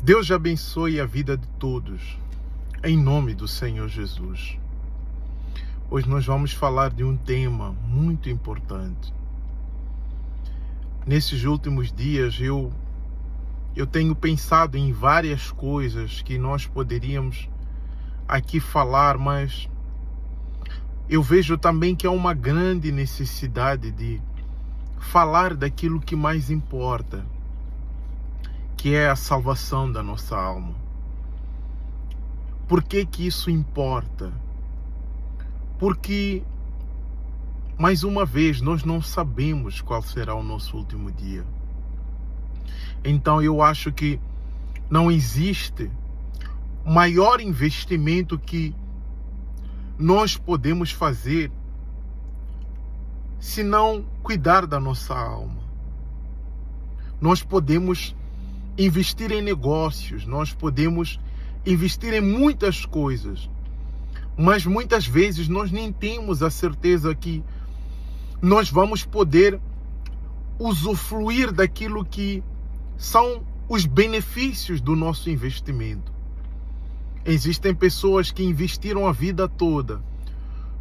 Deus abençoe a vida de todos, em nome do Senhor Jesus. Hoje nós vamos falar de um tema muito importante. Nesses últimos dias eu tenho pensado em várias coisas que nós poderíamos aqui falar, mas eu vejo também que há uma grande necessidade de falar daquilo que mais importa, que é a salvação da nossa alma. Por que que isso importa? Porque, mais uma vez, nós não sabemos qual será o nosso último dia. Então eu acho que não existe maior investimento que nós podemos fazer se não cuidar da nossa alma. Nós podemos investir em negócios, nós podemos investir em muitas coisas, mas muitas vezes nós nem temos a certeza que nós vamos poder usufruir daquilo que são os benefícios do nosso investimento. Existem pessoas que investiram a vida toda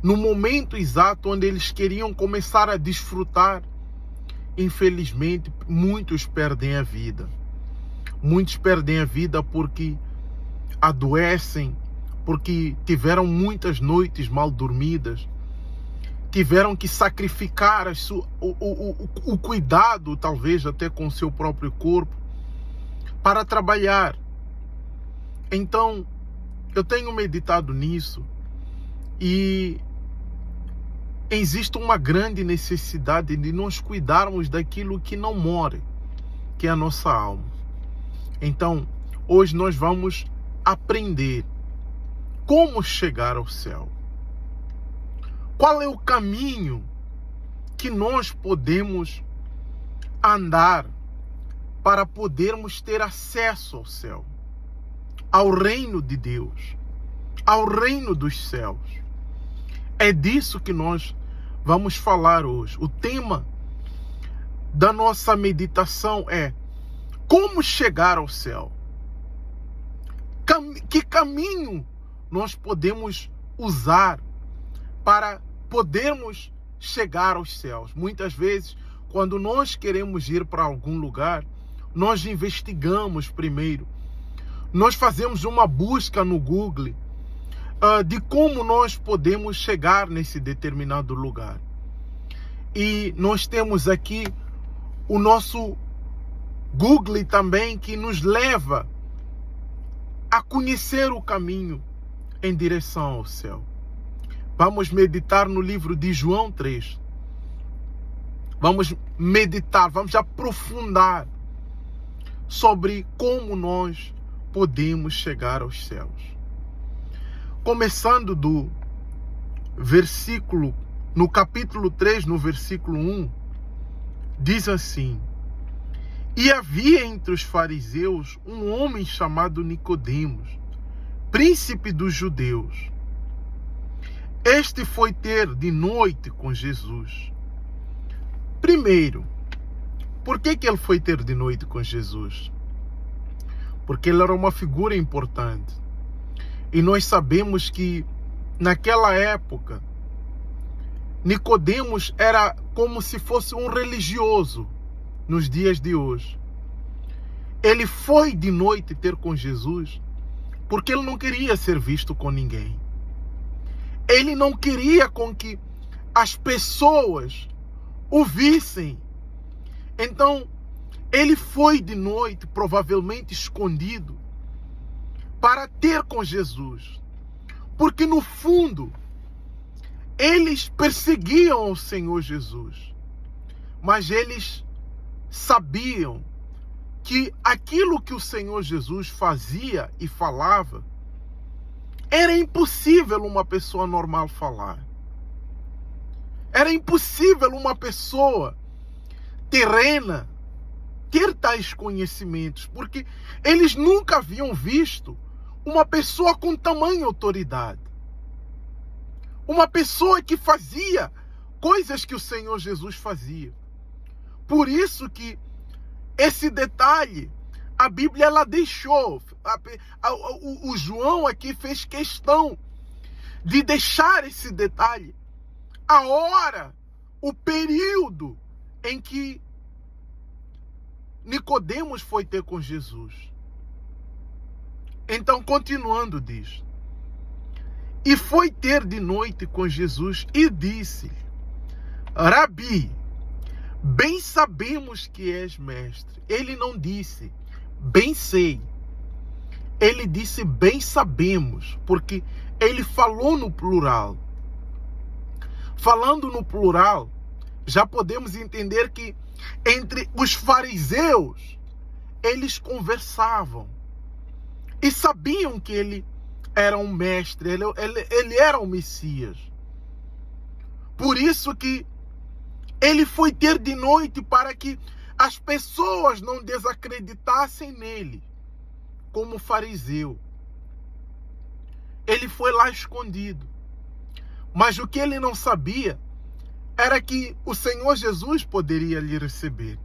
no momento exato onde eles queriam começar a desfrutar. Infelizmente, muitos perdem a vida. Muitos perdem a vida porque adoecem, porque tiveram muitas noites mal dormidas, tiveram que sacrificar o cuidado, talvez até com o seu próprio corpo, para trabalhar. Então, eu tenho meditado nisso e existe uma grande necessidade de nós cuidarmos daquilo que não morre, que é a nossa alma. Então, hoje nós vamos aprender como chegar ao céu. Qual é o caminho que nós podemos andar para podermos ter acesso ao céu, ao reino de Deus, ao reino dos céus? É disso que nós vamos falar hoje. O tema da nossa meditação é como chegar ao céu. Que caminho nós podemos usar para podermos chegar aos céus? Muitas vezes, quando nós queremos ir para algum lugar, nós investigamos primeiro. Nós fazemos uma busca no Google de como nós podemos chegar nesse determinado lugar. E nós temos aqui o nosso Google também, que nos leva a conhecer o caminho em direção ao céu. Vamos meditar no livro de João 3. Vamos meditar, vamos aprofundar sobre como nós podemos chegar aos céus. Começando do versículo, no capítulo 3, no versículo 1, diz assim: E havia entre os fariseus um homem chamado Nicodemos, príncipe dos judeus. Este foi ter de noite com Jesus. Primeiro, por que ele foi ter de noite com Jesus? Porque ele era uma figura importante. E nós sabemos que, naquela época, Nicodemos era como se fosse um religioso nos dias de hoje. Ele foi de noite ter com Jesus porque ele não queria ser visto com ninguém. Ele não queria com que as pessoas o vissem. Então, ele foi de noite, provavelmente escondido, para ter com Jesus. Porque, no fundo, eles perseguiam o Senhor Jesus. Mas eles sabiam que aquilo que o Senhor Jesus fazia e falava era impossível uma pessoa normal falar. Era impossível uma pessoa terrena ter tais conhecimentos, porque eles nunca haviam visto uma pessoa com tamanha autoridade. Uma pessoa que fazia coisas que o Senhor Jesus fazia. Por isso que esse detalhe A Bíblia, ela deixou, o João aqui fez questão de deixar esse detalhe. A hora, o período em que Nicodemos foi ter com Jesus. Então, continuando, diz: e foi ter de noite com Jesus e disse-lhe: Rabi, bem sabemos que és mestre. Ele não disse, bem sei. Ele disse, bem sabemos, porque ele falou no plural. Falando no plural, já podemos entender que entre os fariseus, eles conversavam e sabiam que ele era um mestre, ele era um Messias. Por isso que ele foi ter de noite, para que as pessoas não desacreditassem nele como fariseu. Ele foi lá escondido. Mas o que ele não sabia era que o Senhor Jesus poderia lhe receber,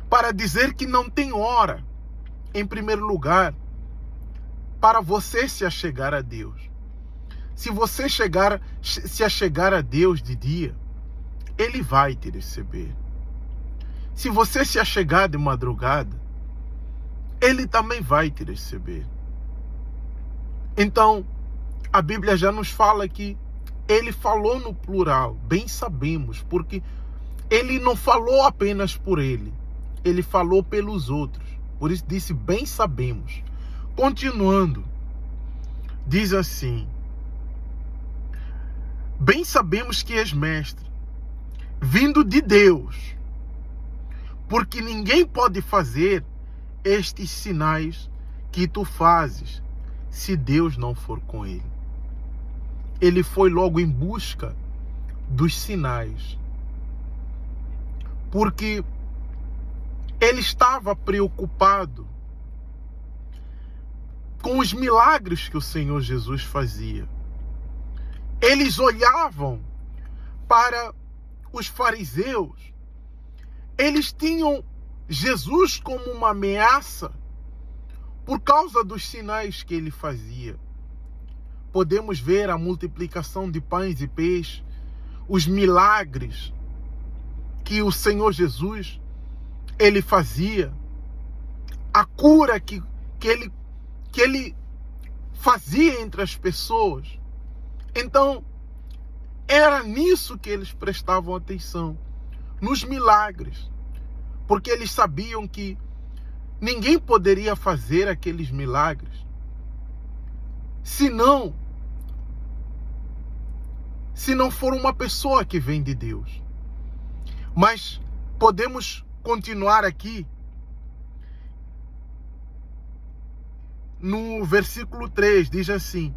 para dizer que não tem hora, em primeiro lugar, para você se achegar a Deus. Se você se achegar a Deus de dia, Ele vai te receber. Se você se achegar de madrugada, Ele também vai te receber. Então, a Bíblia já nos fala que Ele falou no plural, bem sabemos, porque Ele não falou apenas por Ele, Ele falou pelos outros. Por isso disse, bem sabemos. Continuando, diz assim: bem sabemos que és mestre, vindo de Deus, porque ninguém pode fazer estes sinais que tu fazes, se Deus não for com ele. Ele foi logo em busca dos sinais, porque ele estava preocupado com os milagres que o Senhor Jesus fazia. Eles olhavam para os fariseus, eles tinham Jesus como uma ameaça por causa dos sinais que ele fazia. Podemos ver a multiplicação de pães e peixes, os milagres que o Senhor Jesus ele fazia, a cura que ele fazia entre as pessoas. Então, era nisso que eles prestavam atenção, nos milagres, porque eles sabiam que ninguém poderia fazer aqueles milagres se não for uma pessoa que vem de Deus. Mas podemos continuar aqui no versículo 3, diz assim: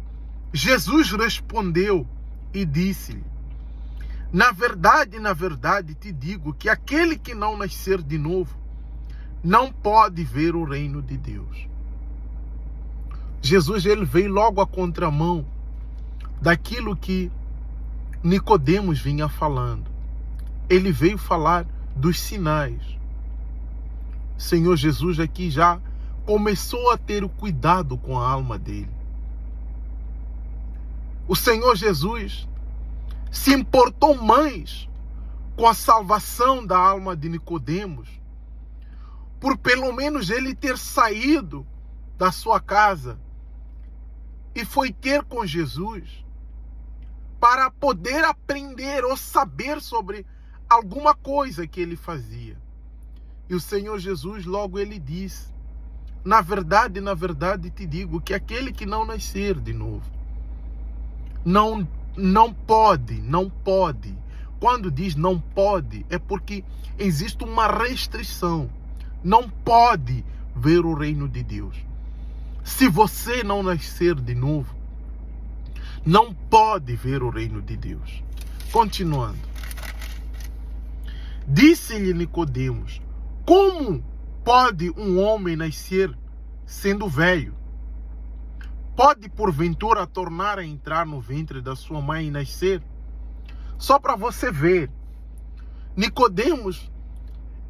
Jesus respondeu e disse-lhe: na verdade te digo que aquele que não nascer de novo não pode ver o reino de Deus. Jesus, ele veio logo à contramão daquilo que Nicodemos vinha falando. Ele veio falar dos sinais. O Senhor Jesus aqui já começou a ter o cuidado com a alma dele. O Senhor Jesus se importou mais com a salvação da alma de Nicodemos, por pelo menos ele ter saído da sua casa e foi ter com Jesus para poder aprender ou saber sobre alguma coisa que ele fazia. E o Senhor Jesus logo ele diz: na verdade te digo que aquele que não nascer de novo não pode. Quando diz não pode, é porque existe uma restrição. Não pode ver o reino de Deus. Se você não nascer de novo, não pode ver o reino de Deus. Continuando. Disse-lhe Nicodemos: como pode um homem nascer sendo velho? Pode porventura tornar a entrar no ventre da sua mãe e nascer? Só para você ver, Nicodemos,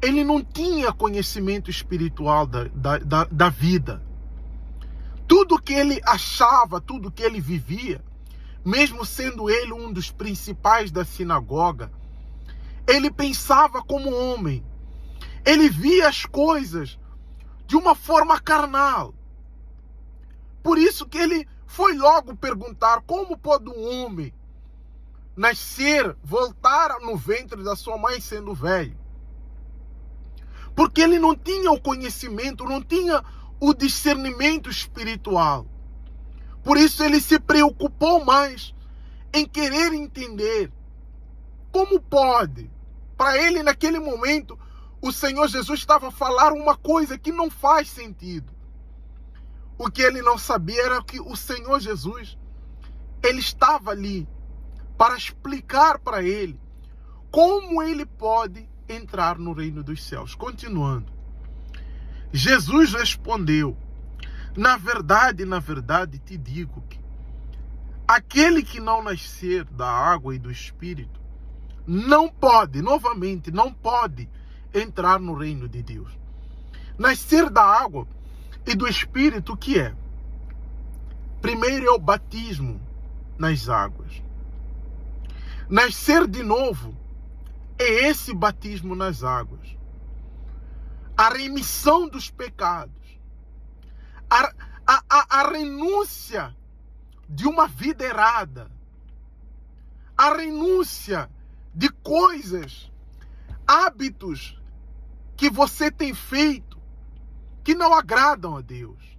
ele não tinha conhecimento espiritual da vida. Tudo que ele achava, tudo que ele vivia, mesmo sendo ele um dos principais da sinagoga, ele pensava como homem. Ele via as coisas de uma forma carnal. Por isso que ele foi logo perguntar: como pode um homem nascer, voltar no ventre da sua mãe sendo velho? Porque ele não tinha o conhecimento, não tinha o discernimento espiritual. Por isso ele se preocupou mais em querer entender como pode. Para ele, naquele momento, o Senhor Jesus estava a falar uma coisa que não faz sentido. O que ele não sabia era que o Senhor Jesus, ele estava ali para explicar para ele como ele pode entrar no reino dos céus. Continuando. Jesus respondeu: na verdade, te digo que aquele que não nascer da água e do Espírito não pode, novamente, não pode entrar no reino de Deus. Nascer da água e do Espírito, o que é? Primeiro é o batismo nas águas. Nascer de novo é esse batismo nas águas. A remissão dos pecados. A renúncia de uma vida errada. A renúncia de coisas, hábitos que você tem feito que não agradam a Deus.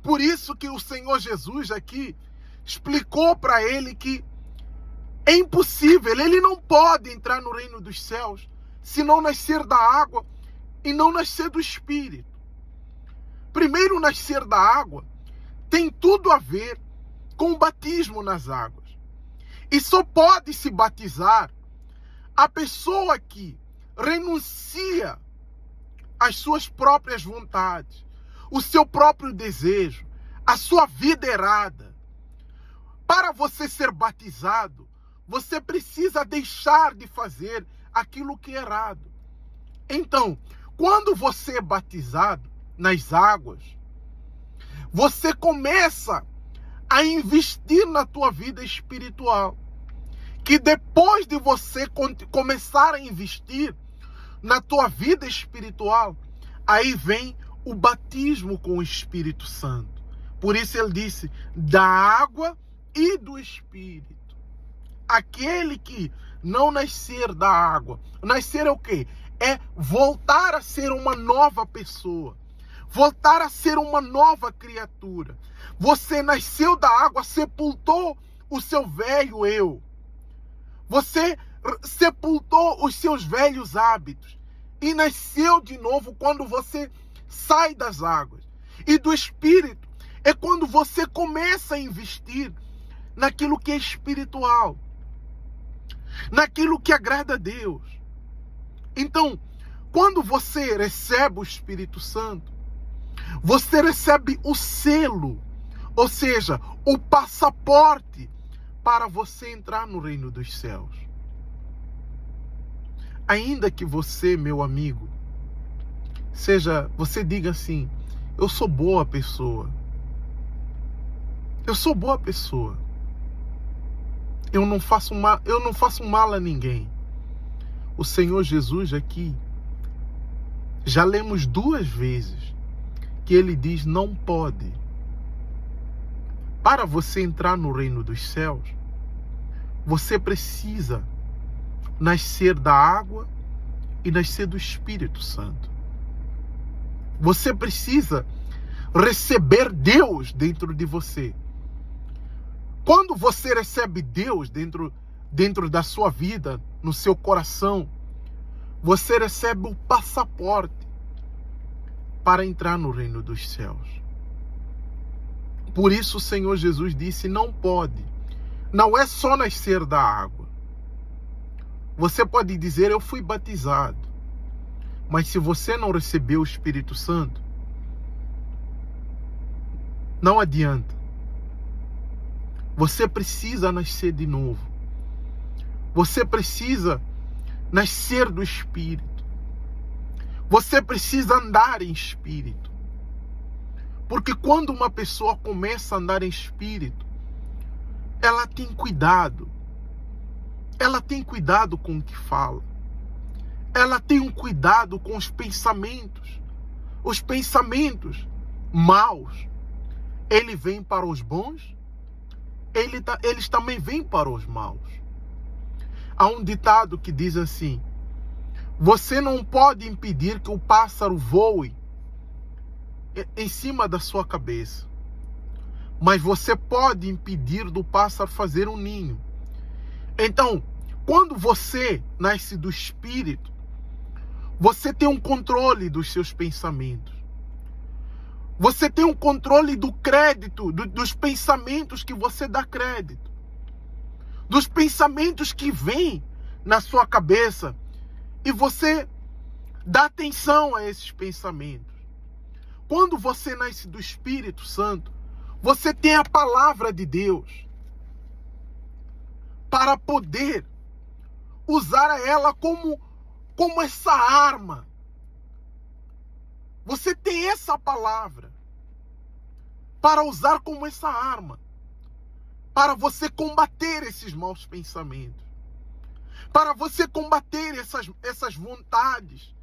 Por isso que o Senhor Jesus aqui explicou para ele que é impossível, ele não pode entrar no reino dos céus se não nascer da água e não nascer do Espírito. Primeiro, nascer da água tem tudo a ver com o batismo nas águas. E só pode se batizar a pessoa que renuncia às suas próprias vontades, o seu próprio desejo, a sua vida errada. Para você ser batizado, você precisa deixar de fazer aquilo que é errado. Então, quando você é batizado nas águas, você começa a investir na tua vida espiritual. Que depois de você começar a investir na tua vida espiritual, aí vem o batismo com o Espírito Santo. Por isso ele disse, da água e do Espírito. Aquele que não nascer da água, nascer é o quê? É voltar a ser uma nova pessoa, voltar a ser uma nova criatura. Você nasceu da água, sepultou o seu velho eu. Você sepultou os seus velhos hábitos e nasceu de novo quando você sai das águas. E do Espírito é quando você começa a investir naquilo que é espiritual, naquilo que agrada a Deus. Então, quando você recebe o Espírito Santo, você recebe o selo, ou seja, o passaporte para você entrar no reino dos céus. Ainda que você, meu amigo, você diga assim, eu sou boa pessoa. Eu sou boa pessoa. Eu não faço mal a ninguém. O Senhor Jesus aqui, já lemos 2 vezes, que ele diz não pode. Para você entrar no reino dos céus, você precisa nascer da água e nascer do Espírito Santo. Você precisa receber Deus dentro de você. Quando você recebe Deus dentro da sua vida, no seu coração, você recebe o passaporte para entrar no reino dos céus. Por isso o Senhor Jesus disse, não pode. Não é só nascer da água. Você pode dizer, eu fui batizado. Mas se você não recebeu o Espírito Santo, não adianta. Você precisa nascer de novo. Você precisa nascer do Espírito. Você precisa andar em Espírito. Porque quando uma pessoa começa a andar em Espírito, ela tem cuidado. Ela tem cuidado com o que fala. Ela tem um cuidado com os pensamentos. Os pensamentos maus, ele vem para os bons, eles também vêm para os maus. Há um ditado que diz assim: você não pode impedir que o pássaro voe em cima da sua cabeça, mas você pode impedir do pássaro fazer um ninho. Então, quando você nasce do Espírito, você tem um controle dos seus pensamentos. Você tem um controle do crédito, dos pensamentos que você dá crédito. Dos pensamentos que vêm na sua cabeça. E você dá atenção a esses pensamentos. Quando você nasce do Espírito Santo, você tem a palavra de Deus para poder usar ela como essa arma. Você tem essa palavra para usar como essa arma, para você combater esses maus pensamentos, para você combater essas vontades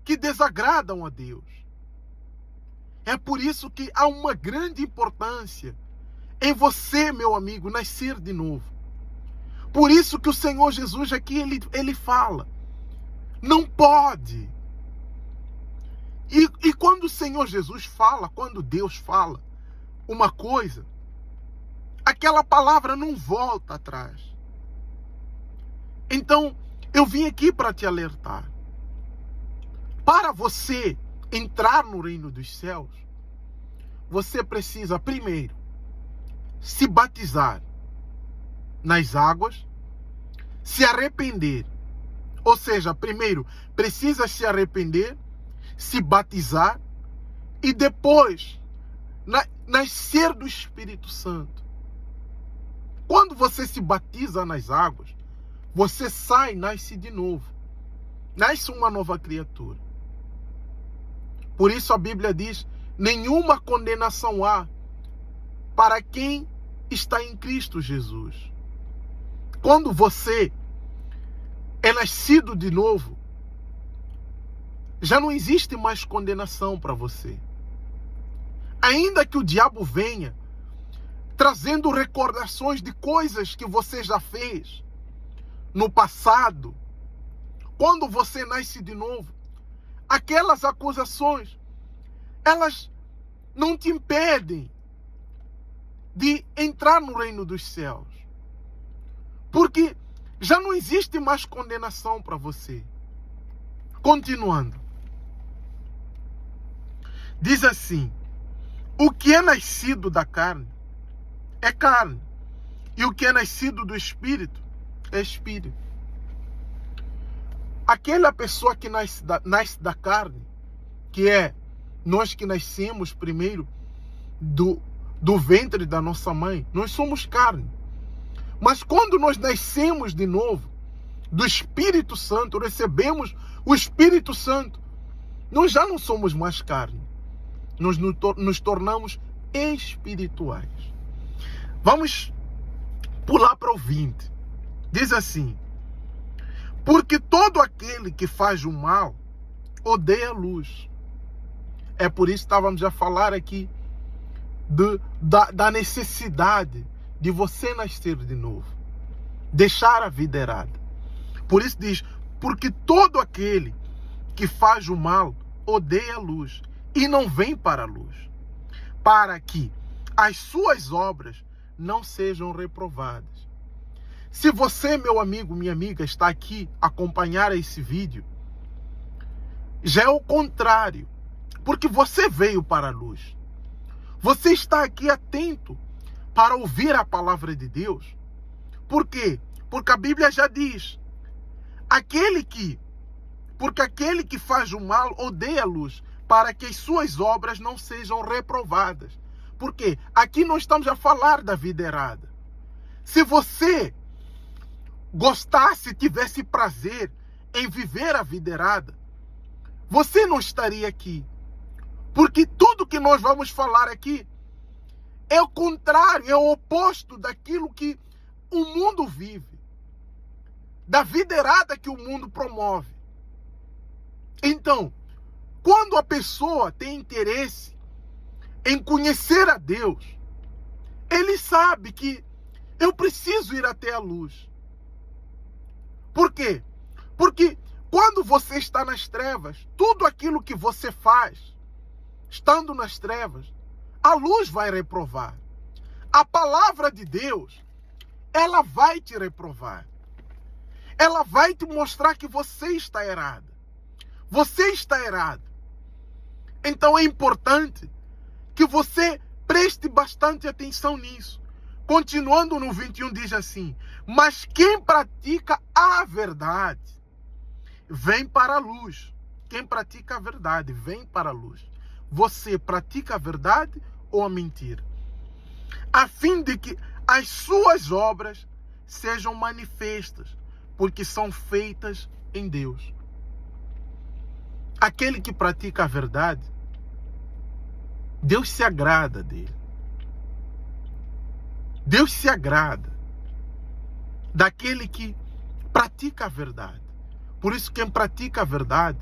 que desagradam a Deus. É por isso que há uma grande importância em você, meu amigo, nascer de novo. Por isso que o Senhor Jesus aqui, ele fala, não pode. E quando o Senhor Jesus fala, quando Deus fala uma coisa, aquela palavra não volta atrás. Então, eu vim aqui para te alertar. Para você entrar no reino dos céus, você precisa primeiro se batizar nas águas, se arrepender. Ou seja, primeiro precisa se arrepender, se batizar e depois nascer do Espírito Santo. Quando você se batiza nas águas, você sai, nasce de novo. Nasce uma nova criatura. Por isso a Bíblia diz: nenhuma condenação há para quem está em Cristo Jesus. Quando você é nascido de novo, já não existe mais condenação para você. Ainda que o diabo venha trazendo recordações de coisas que você já fez no passado, quando você nasce de novo, aquelas acusações, elas não te impedem de entrar no reino dos céus. Porque já não existe mais condenação para você. Continuando. Diz assim: o que é nascido da carne é carne, e o que é nascido do Espírito é Espírito. Aquela pessoa que nasce da carne, que é nós que nascemos primeiro do ventre da nossa mãe, nós somos carne. Mas quando nós nascemos de novo do Espírito Santo, recebemos o Espírito Santo, nós já não somos mais carne. Nós nos tornamos espirituais. Vamos pular para o 20. Diz assim: porque todo aquele que faz o mal odeia a luz. É por isso que estávamos a falar aqui da necessidade de você nascer de novo, deixar a vida errada. Por isso diz: porque todo aquele que faz o mal odeia a luz e não vem para a luz, para que as suas obras não sejam reprovadas. Se você, meu amigo, minha amiga, está aqui a acompanhar esse vídeo, já é o contrário, porque você veio para a luz. Você está aqui atento para ouvir a palavra de Deus. Por quê? Porque a Bíblia já diz: porque aquele que faz o mal odeia a luz, para que as suas obras não sejam reprovadas. Por quê? Aqui nós estamos a falar da vida errada. Se você gostasse, tivesse prazer em viver a vida errada, você não estaria aqui. Porque tudo que nós vamos falar aqui é o contrário, é o oposto daquilo que o mundo vive, da vida errada que o mundo promove. Então, quando a pessoa tem interesse em conhecer a Deus, ele sabe que eu preciso ir até a luz. Por quê? Porque quando você está nas trevas, tudo aquilo que você faz, estando nas trevas, a luz vai reprovar. A palavra de Deus, ela vai te reprovar. Ela vai te mostrar que você está errado. Você está errado. Então é importante que você preste bastante atenção nisso. Continuando no 21 diz assim: mas quem pratica a verdade vem para a luz. Quem pratica a verdade vem para a luz. Você pratica a verdade ou a mentira? A fim de que as suas obras sejam manifestas, porque são feitas em Deus. Aquele que pratica a verdade, Deus se agrada dele. Deus se agrada daquele que pratica a verdade. Por isso, quem pratica a verdade,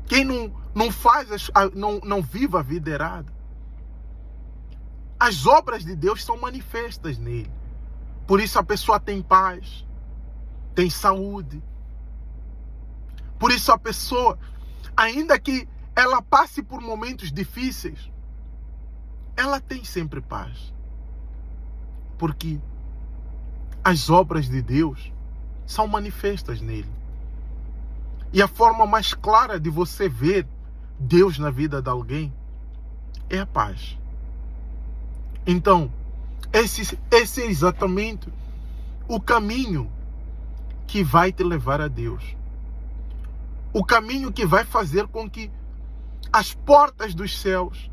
quem não vive a vida errada, as obras de Deus são manifestas nele. Por isso a pessoa tem paz, tem saúde. Por isso a pessoa, ainda que ela passe por momentos difíceis, ela tem sempre paz. Porque as obras de Deus são manifestas nele. E a forma mais clara de você ver Deus na vida de alguém é a paz. Então, esse é exatamente o caminho que vai te levar a Deus. O caminho que vai fazer com que as portas dos céus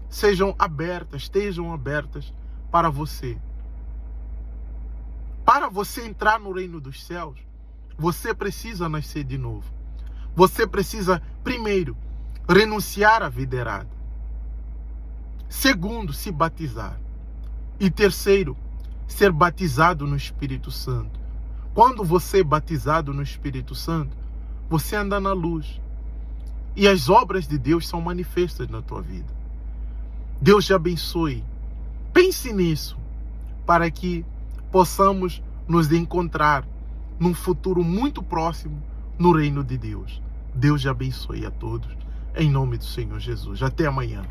estejam abertas para você. Para você entrar no reino dos céus, você precisa nascer de novo. Você precisa, primeiro, renunciar à vida errada. Segundo, se batizar. E terceiro, ser batizado no Espírito Santo. Quando você é batizado no Espírito Santo, você anda na luz. E as obras de Deus são manifestas na tua vida. Deus te abençoe. Pense nisso, para que possamos nos encontrar num futuro muito próximo no reino de Deus. Deus te abençoe a todos, em nome do Senhor Jesus. Até amanhã.